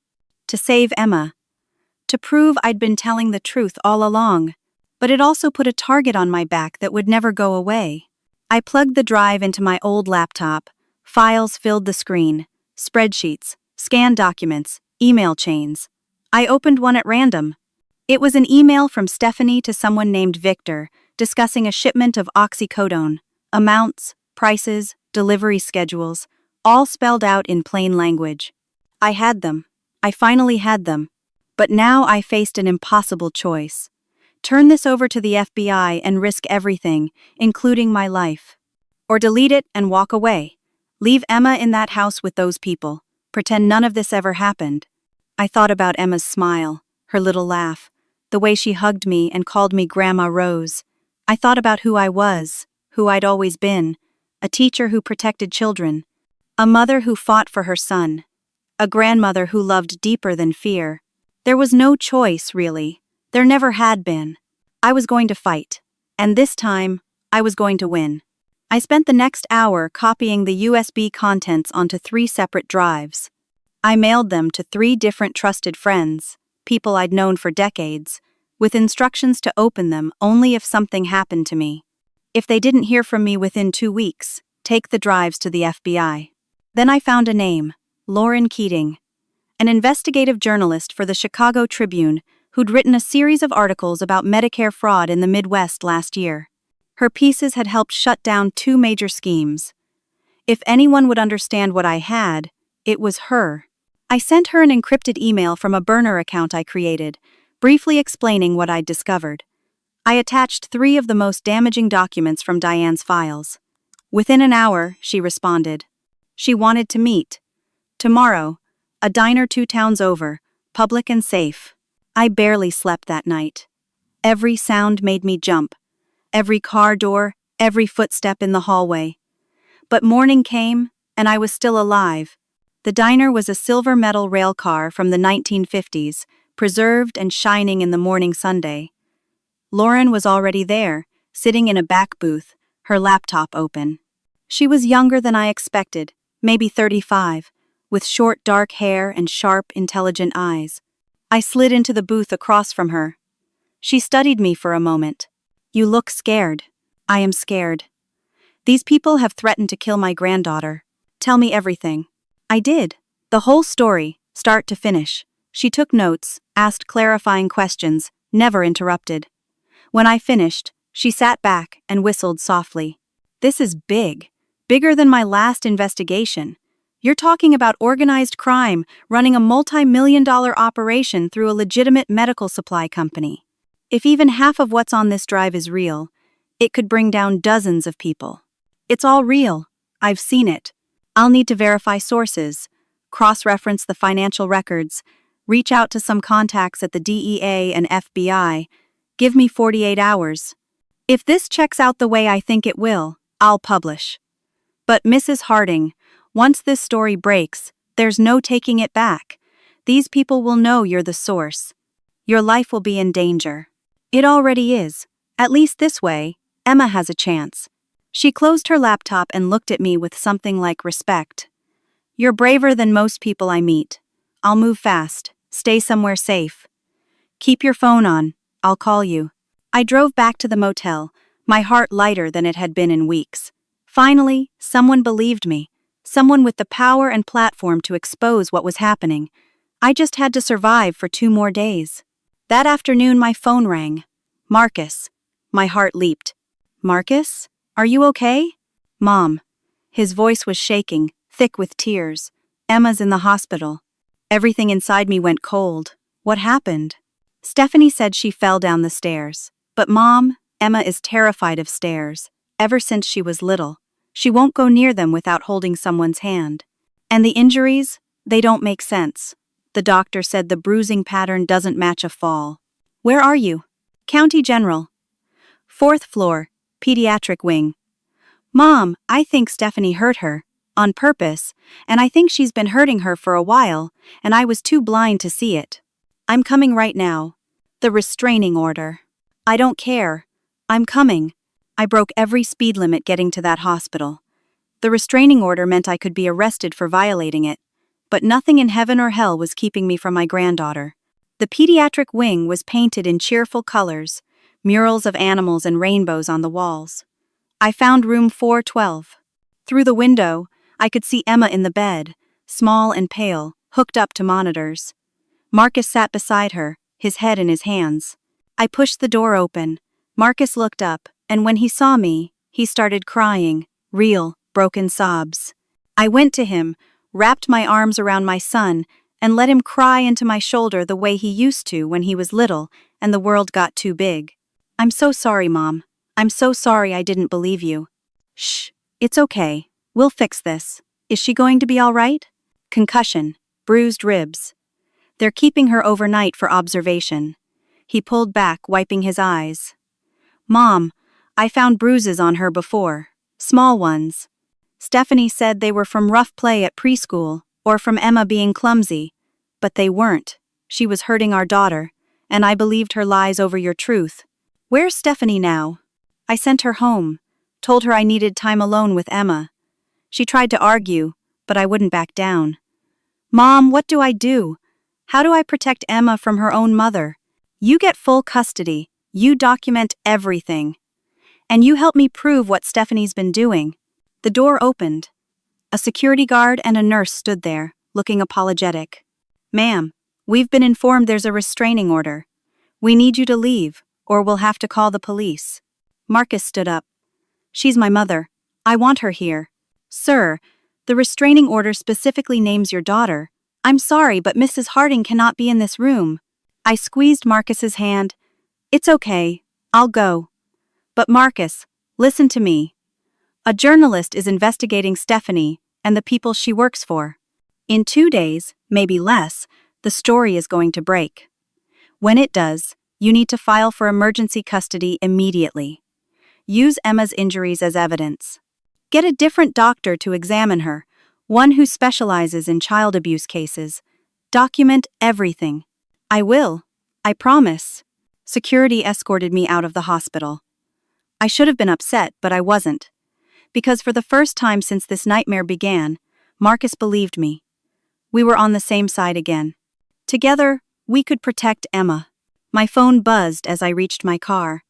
To save Emma. To prove I'd been telling the truth all along. But it also put a target on my back that would never go away. I plugged the drive into my old laptop. Files filled the screen. Spreadsheets, scanned documents, email chains. I opened one at random. It was an email from Stephanie to someone named Victor, discussing a shipment of oxycodone. Amounts, prices, delivery schedules, all spelled out in plain language. I had them. I finally had them. But now I faced an impossible choice. Turn this over to the FBI and risk everything, including my life. Or delete it and walk away. Leave Emma in that house with those people. Pretend none of this ever happened. I thought about Emma's smile, her little laugh, the way she hugged me and called me Grandma Rose. I thought about who I was, who I'd always been, a teacher who protected children, a mother who fought for her son, a grandmother who loved deeper than fear. There was no choice, really. There never had been. I was going to fight, and this time, I was going to win. I spent the next hour copying the USB contents onto 3 separate drives. I mailed them to 3 different trusted friends, people I'd known for decades, with instructions to open them only if something happened to me. If they didn't hear from me within 2 weeks, take the drives to the FBI. Then I found a name, Lauren Keating, an investigative journalist for the Chicago Tribune who'd written a series of articles about Medicare fraud in the Midwest last year. Her pieces had helped shut down 2 major schemes. If anyone would understand what I had, it was her. I sent her an encrypted email from a burner account I created, briefly explaining what I'd discovered. I attached 3 of the most damaging documents from Diane's files. Within an hour, she responded. She wanted to meet. Tomorrow, a diner 2 towns over, public and safe. I barely slept that night. Every sound made me jump. Every car door, every footstep in the hallway. But morning came, and I was still alive. The diner was a silver metal rail car from the 1950s, preserved and shining in the morning sunday. Lauren was already there, sitting in a back booth, her laptop open. She was younger than I expected, maybe 35, with short dark hair and sharp, intelligent eyes. I slid into the booth across from her. She studied me for a moment. You look scared. I am scared. These people have threatened to kill my granddaughter. Tell me everything. I did. The whole story, start to finish. She took notes, asked clarifying questions, never interrupted. When I finished, she sat back and whistled softly. This is big. Bigger than my last investigation. You're talking about organized crime running a multi-million-dollar operation through a legitimate medical supply company. If even half of what's on this drive is real, it could bring down dozens of people. It's all real. I've seen it. I'll need to verify sources, cross-reference the financial records, reach out to some contacts at the DEA and FBI. Give me 48 hours. If this checks out the way I think it will, I'll publish. But Mrs. Harding, once this story breaks, there's no taking it back. These people will know you're the source. Your life will be in danger. It already is. At least this way, Emma has a chance. She closed her laptop and looked at me with something like respect. You're braver than most people I meet. I'll move fast. Stay somewhere safe. Keep your phone on. I'll call you. I drove back to the motel, my heart lighter than it had been in weeks. Finally, someone believed me. Someone with the power and platform to expose what was happening. I just had to survive for 2 more days. That afternoon my phone rang. Marcus. My heart leaped. Marcus? Are you okay? Mom. His voice was shaking, thick with tears. Emma's in the hospital. Everything inside me went cold. What happened? Stephanie said she fell down the stairs. But Mom, Emma is terrified of stairs. Ever since she was little. She won't go near them without holding someone's hand. And the injuries? They don't make sense. The doctor said the bruising pattern doesn't match a fall. Where are you? County General. 4th floor, pediatric wing. Mom, I think Stephanie hurt her. On purpose, and I think she's been hurting her for a while, and I was too blind to see it. I'm coming right now. The restraining order. I don't care. I'm coming. I broke every speed limit getting to that hospital. The restraining order meant I could be arrested for violating it, but nothing in heaven or hell was keeping me from my granddaughter. The pediatric wing was painted in cheerful colors, murals of animals and rainbows on the walls. I found room 412. Through the window, I could see Emma in the bed, small and pale, hooked up to monitors. Marcus sat beside her, his head in his hands. I pushed the door open. Marcus looked up, and when he saw me, he started crying, real, broken sobs. I went to him, wrapped my arms around my son, and let him cry into my shoulder the way he used to when he was little and the world got too big. I'm so sorry, Mom. I'm so sorry I didn't believe you. Shh, it's okay. We'll fix this. Is she going to be all right? Concussion, bruised ribs. They're keeping her overnight for observation. He pulled back, wiping his eyes. Mom, I found bruises on her before. Small ones. Stephanie said they were from rough play at preschool, or from Emma being clumsy. But they weren't. She was hurting our daughter, and I believed her lies over your truth. Where's Stephanie now? I sent her home, told her I needed time alone with Emma. She tried to argue, but I wouldn't back down. Mom, what do I do? How do I protect Emma from her own mother? You get full custody. You document everything. And you help me prove what Stephanie's been doing. The door opened. A security guard and a nurse stood there, looking apologetic. Ma'am, we've been informed there's a restraining order. We need you to leave, or we'll have to call the police. Marcus stood up. She's my mother. I want her here. Sir, the restraining order specifically names your daughter. I'm sorry, but Mrs. Harding cannot be in this room. I squeezed Marcus's hand. It's okay. I'll go. But Marcus, listen to me. A journalist is investigating Stephanie and the people she works for. In 2 days, maybe less, the story is going to break. When it does, you need to file for emergency custody immediately. Use Emma's injuries as evidence. Get a different doctor to examine her, one who specializes in child abuse cases. Document everything. I will. I promise. Security escorted me out of the hospital. I should have been upset, but I wasn't. Because for the first time since this nightmare began, Marcus believed me. We were on the same side again. Together, we could protect Emma. My phone buzzed as I reached my car.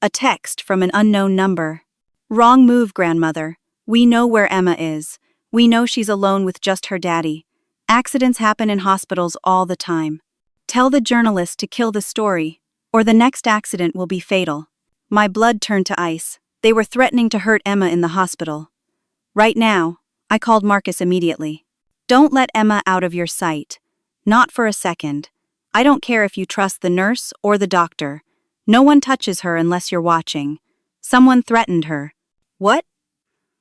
A text from an unknown number. Wrong move, grandmother. We know where Emma is. We know she's alone with just her daddy. Accidents happen in hospitals all the time. Tell the journalist to kill the story, or the next accident will be fatal. My blood turned to ice. They were threatening to hurt Emma in the hospital. Right now, I called Marcus immediately. Don't let Emma out of your sight. Not for a second. I don't care if you trust the nurse or the doctor. No one touches her unless you're watching. Someone threatened her. What?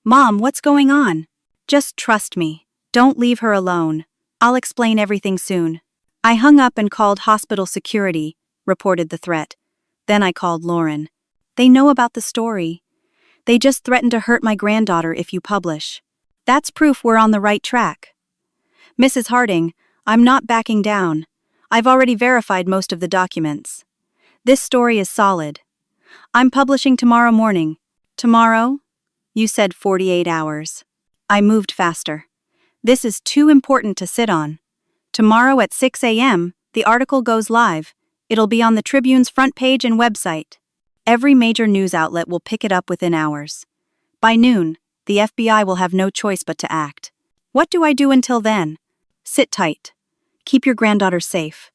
Mom, what's going on? Just trust me. Don't leave her alone. I'll explain everything soon. I hung up and called hospital security, reported the threat. Then I called Lauren. They know about the story. They just threatened to hurt my granddaughter if you publish. That's proof we're on the right track. Mrs. Harding, I'm not backing down. I've already verified most of the documents. This story is solid. I'm publishing tomorrow morning. Tomorrow? You said 48 hours. I moved faster. This is too important to sit on. Tomorrow at 6 a.m., the article goes live. It'll be on the Tribune's front page and website. Every major news outlet will pick it up within hours. By noon, the FBI will have no choice but to act. What do I do until then? Sit tight. Keep your granddaughter safe.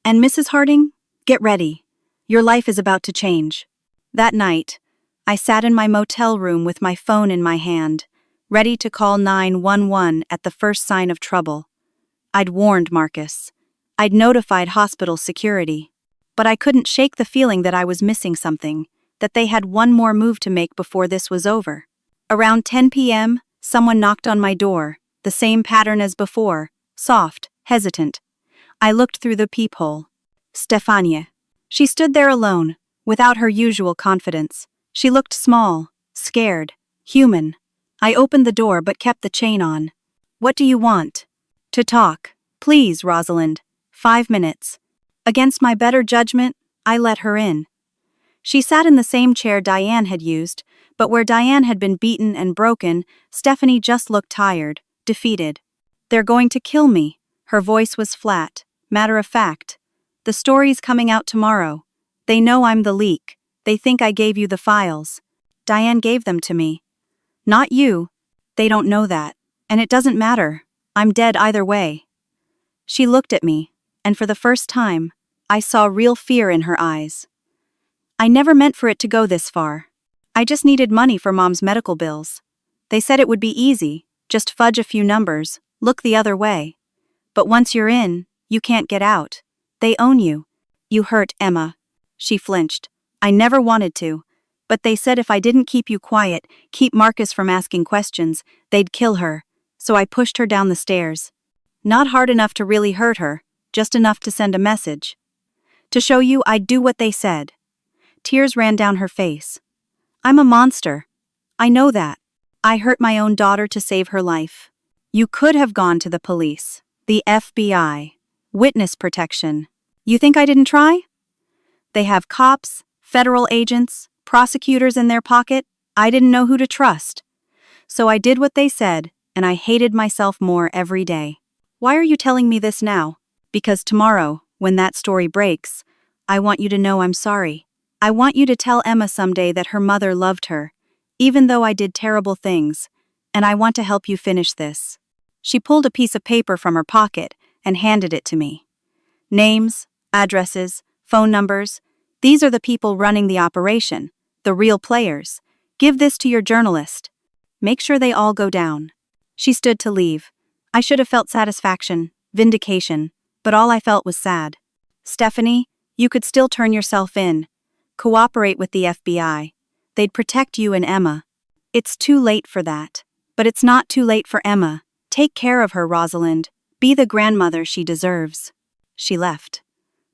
And Mrs. Harding, get ready. Your life is about to change. That night, I sat in my motel room with my phone in my hand, ready to call 911 at the first sign of trouble. I'd warned Marcus. I'd notified hospital security. But I couldn't shake the feeling that I was missing something, that they had one more move to make before this was over. Around 10 p.m., someone knocked on my door, the same pattern as before, soft, hesitant. I looked through the peephole. Stefania. She stood there alone, without her usual confidence. She looked small, scared, human. I opened the door but kept the chain on. What do you want? To talk. Please, Rosalind. 5 minutes. Against my better judgment, I let her in. She sat in the same chair Diane had used, but where Diane had been beaten and broken, Stephanie just looked tired, defeated. They're going to kill me. Her voice was flat, matter of fact. The story's coming out tomorrow. They know I'm the leak. They think I gave you the files. Diane gave them to me. Not you. They don't know that. And it doesn't matter. I'm dead either way. She looked at me, and for the first time, I saw real fear in her eyes. I never meant for it to go this far. I just needed money for Mom's medical bills. They said it would be easy, just fudge a few numbers, look the other way. But once you're in, you can't get out. They own you. You hurt Emma. She flinched. I never wanted to. But they said if I didn't keep you quiet, keep Marcus from asking questions, they'd kill her. So I pushed her down the stairs. Not hard enough to really hurt her, just enough to send a message. To show you I'd do what they said. Tears ran down her face. I'm a monster. I know that. I hurt my own daughter to save her life. You could have gone to the police, the FBI, witness protection. You think I didn't try? They have cops, federal agents, prosecutors in their pocket. I didn't know who to trust. So I did what they said, and I hated myself more every day. Why are you telling me this now? Because tomorrow, when that story breaks, I want you to know I'm sorry. I want you to tell Emma someday that her mother loved her, even though I did terrible things, and I want to help you finish this. She pulled a piece of paper from her pocket and handed it to me. Names, addresses, phone numbers. These are the people running the operation, the real players. Give this to your journalist. Make sure they all go down. She stood to leave. I should have felt satisfaction, vindication, but all I felt was sad. Stephanie, you could still turn yourself in. Cooperate with the FBI. They'd protect you and Emma. It's too late for that. But it's not too late for Emma. Take care of her, Rosalind. Be the grandmother she deserves. She left.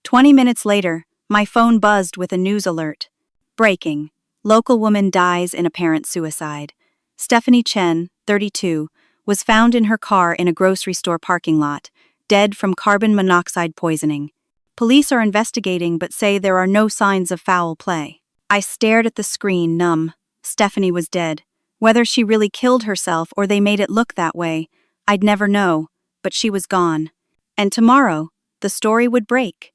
20 minutes later, my phone buzzed with a news alert. Breaking. Local woman dies in apparent suicide. Stephanie Chen, 32, was found in her car in a grocery store parking lot, dead from carbon monoxide poisoning. Police are investigating but say there are no signs of foul play. I stared at the screen, numb. Stephanie was dead. Whether she really killed herself or they made it look that way, I'd never know, but she was gone. And tomorrow, the story would break.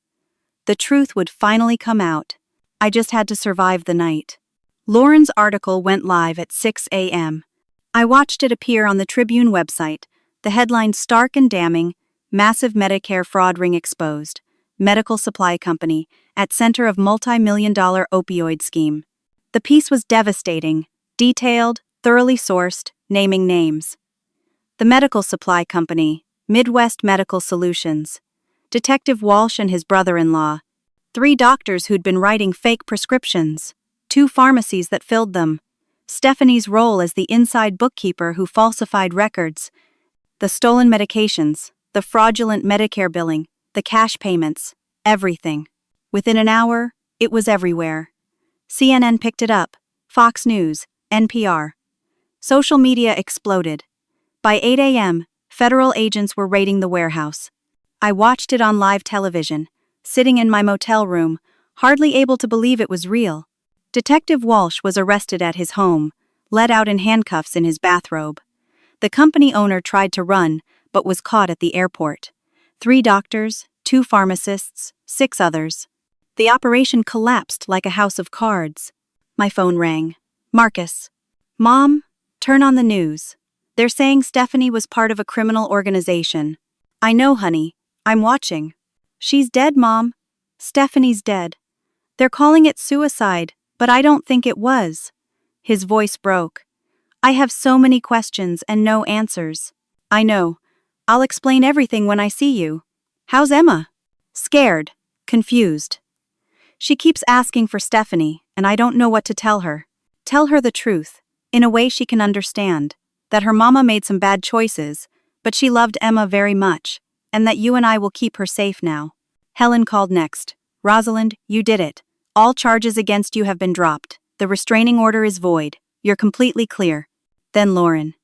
The truth would finally come out. I just had to survive the night. Lauren's article went live at 6 a.m. I watched it appear on the Tribune website, the headline stark and damning, Massive Medicare Fraud Ring Exposed. Medical supply company, at center of multi-million-dollar opioid scheme. The piece was devastating, detailed, thoroughly sourced, naming names. The medical supply company, Midwest Medical Solutions. Detective Walsh and his brother-in-law. 3 doctors who'd been writing fake prescriptions. 2 pharmacies that filled them. Stephanie's role as the inside bookkeeper who falsified records. The stolen medications, the fraudulent Medicare billing, the cash payments, everything. Within an hour, it was everywhere. CNN picked it up, Fox News, NPR. Social media exploded. By 8 a.m., federal agents were raiding the warehouse. I watched it on live television, sitting in my motel room, hardly able to believe it was real. Detective Walsh was arrested at his home, led out in handcuffs in his bathrobe. The company owner tried to run, but was caught at the airport. 3 doctors, 2 pharmacists, 6 others. The operation collapsed like a house of cards. My phone rang. Marcus. Mom, turn on the news. They're saying Stephanie was part of a criminal organization. I know, honey. I'm watching. She's dead, Mom. Stephanie's dead. They're calling it suicide, but I don't think it was. His voice broke. I have so many questions and no answers. I know. I'll explain everything when I see you. How's Emma? Scared. Confused. She keeps asking for Stephanie, and I don't know what to tell her. Tell her the truth, in a way she can understand, that her mama made some bad choices, but she loved Emma very much, and that you and I will keep her safe now. Helen called next. Rosalind, you did it. All charges against you have been dropped. The restraining order is void. You're completely clear. Then Lauren.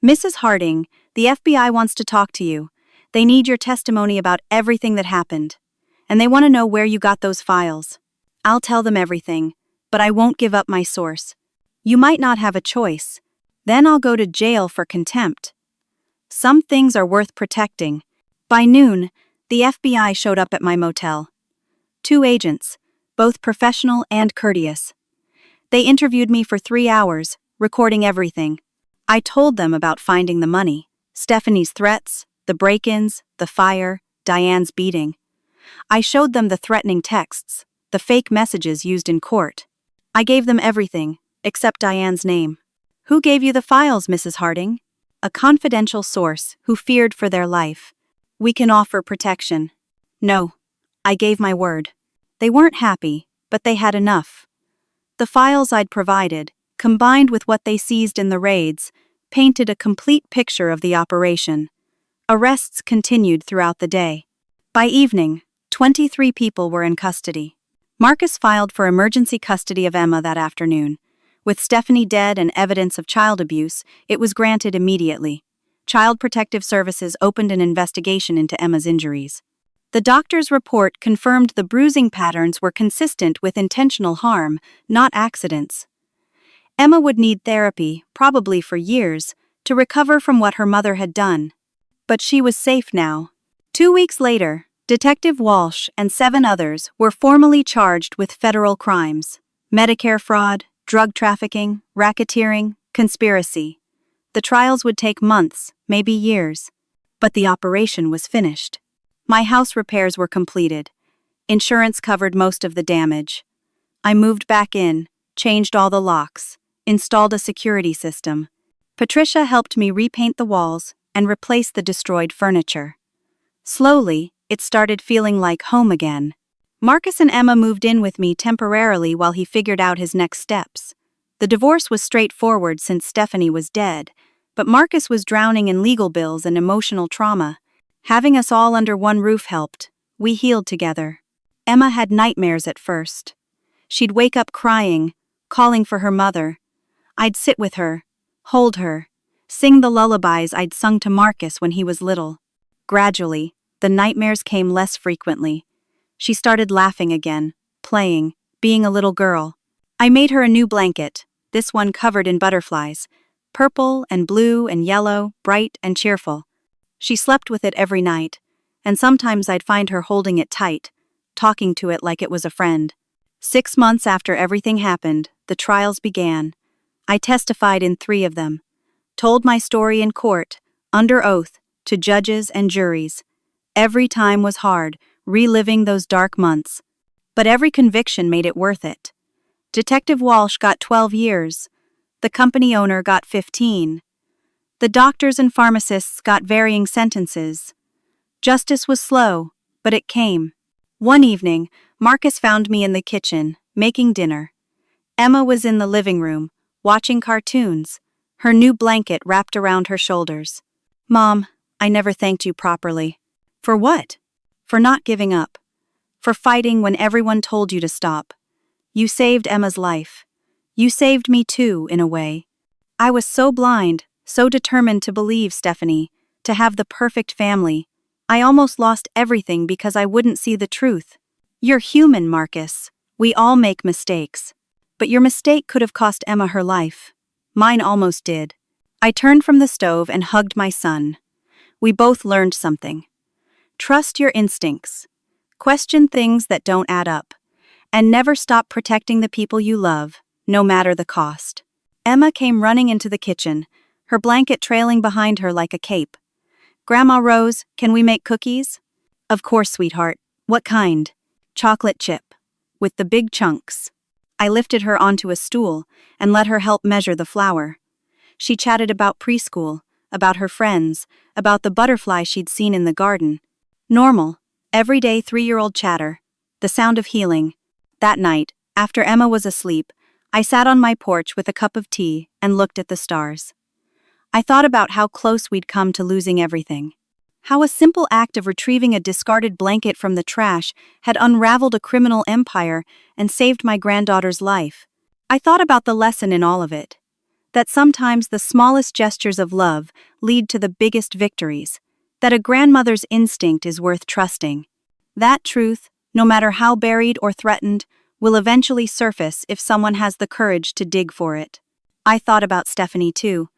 Mrs. Harding, the FBI wants to talk to you. They need your testimony about everything that happened. And they want to know where you got those files. I'll tell them everything, but I won't give up my source. You might not have a choice. Then I'll go to jail for contempt. Some things are worth protecting. By noon, the FBI showed up at my motel. 2 agents, both professional and courteous. They interviewed me for 3 hours, recording everything. I told them about finding the money, Stephanie's threats, the break-ins, the fire, Diane's beating. I showed them the threatening texts, the fake messages used in court. I gave them everything, except Diane's name. Who gave you the files, Mrs. Harding? A confidential source who feared for their life. We can offer protection. No, I gave my word. They weren't happy, but they had enough. The files I'd provided, combined with what they seized in the raids, painted a complete picture of the operation. Arrests continued throughout the day. By evening, 23 people were in custody. Marcus filed for emergency custody of Emma that afternoon. With Stephanie dead and evidence of child abuse, it was granted immediately. Child Protective Services opened an investigation into Emma's injuries. The doctor's report confirmed the bruising patterns were consistent with intentional harm, not accidents. Emma would need therapy, probably for years, to recover from what her mother had done. But she was safe now. 2 weeks later, Detective Walsh and 7 others were formally charged with federal crimes: Medicare fraud, drug trafficking, racketeering, conspiracy. The trials would take months, maybe years. But the operation was finished. My house repairs were completed. Insurance covered most of the damage. I moved back in, changed all the locks, installed a security system. Patricia helped me repaint the walls and replace the destroyed furniture. Slowly, it started feeling like home again. Marcus and Emma moved in with me temporarily while he figured out his next steps. The divorce was straightforward since Stephanie was dead, but Marcus was drowning in legal bills and emotional trauma. Having us all under one roof helped. We healed together. Emma had nightmares at first. She'd wake up crying, calling for her mother. I'd sit with her, hold her, sing the lullabies I'd sung to Marcus when he was little. Gradually, the nightmares came less frequently. She started laughing again, playing, being a little girl. I made her a new blanket, this one covered in butterflies, purple and blue and yellow, bright and cheerful. She slept with it every night, and sometimes I'd find her holding it tight, talking to it like it was a friend. 6 months after everything happened, the trials began. I testified in 3 of them, told my story in court, under oath, to judges and juries. Every time was hard, reliving those dark months. But every conviction made it worth it. Detective Walsh got 12 years. The company owner got 15. The doctors and pharmacists got varying sentences. Justice was slow, but it came. One evening, Marcus found me in the kitchen, making dinner. Emma was in the living room, watching cartoons, her new blanket wrapped around her shoulders. "Mom, I never thanked you properly." "For what?" "For not giving up. For fighting when everyone told you to stop. You saved Emma's life. You saved me too, in a way. I was so blind, so determined to believe, Stephanie, to have the perfect family. I almost lost everything because I wouldn't see the truth. You're human, Marcus. We all make mistakes. But your mistake could have cost Emma her life. Mine almost did." I turned from the stove and hugged my son. We both learned something. Trust your instincts. Question things that don't add up. And never stop protecting the people you love, no matter the cost. Emma came running into the kitchen, her blanket trailing behind her like a cape. "Grandma Rose, can we make cookies?" "Of course, sweetheart. What kind?" "Chocolate chip. With the big chunks." I lifted her onto a stool and let her help measure the flour. She chatted about preschool, about her friends, about the butterfly she'd seen in the garden. Normal, everyday 3-year-old chatter. The sound of healing. That night, after Emma was asleep, I sat on my porch with a cup of tea and looked at the stars. I thought about how close we'd come to losing everything. How a simple act of retrieving a discarded blanket from the trash had unraveled a criminal empire and saved my granddaughter's life. I thought about the lesson in all of it. That sometimes the smallest gestures of love lead to the biggest victories. That a grandmother's instinct is worth trusting. That truth, no matter how buried or threatened, will eventually surface if someone has the courage to dig for it. I thought about Stephanie too.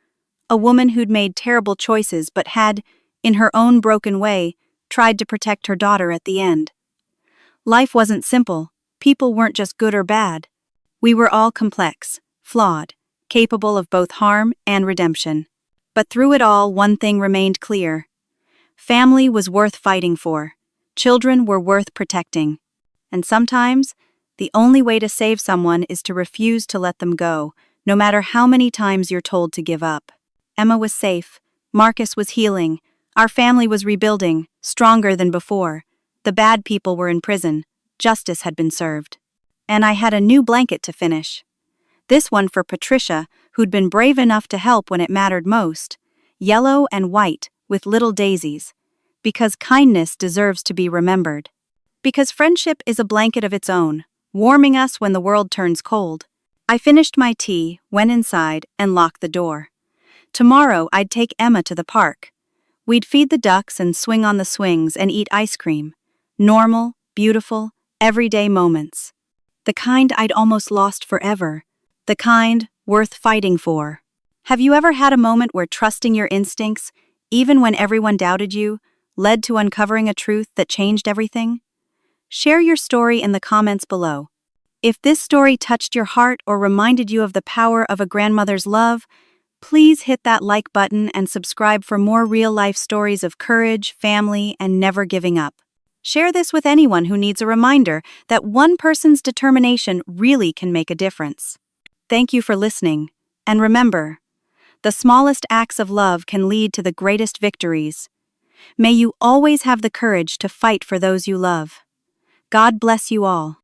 A woman who'd made terrible choices but had, in her own broken way, tried to protect her daughter at the end. Life wasn't simple. People weren't just good or bad. We were all complex, flawed, capable of both harm and redemption. But through it all, one thing remained clear. Family was worth fighting for. Children were worth protecting. And sometimes, the only way to save someone is to refuse to let them go, no matter how many times you're told to give up. Emma was safe. Marcus was healing. Our family was rebuilding, stronger than before. The bad people were in prison. Justice had been served. And I had a new blanket to finish. This one for Patricia, who'd been brave enough to help when it mattered most. Yellow and white, with little daisies. Because kindness deserves to be remembered. Because friendship is a blanket of its own, warming us when the world turns cold. I finished my tea, went inside, and locked the door. Tomorrow I'd take Emma to the park. We'd feed the ducks and swing on the swings and eat ice cream. Normal, beautiful, everyday moments. The kind I'd almost lost forever. The kind worth fighting for. Have you ever had a moment where trusting your instincts, even when everyone doubted you, led to uncovering a truth that changed everything? Share your story in the comments below. If this story touched your heart or reminded you of the power of a grandmother's love, please hit that like button and subscribe for more real-life stories of courage, family, and never giving up. Share this with anyone who needs a reminder that one person's determination really can make a difference. Thank you for listening, and remember, the smallest acts of love can lead to the greatest victories. May you always have the courage to fight for those you love. God bless you all.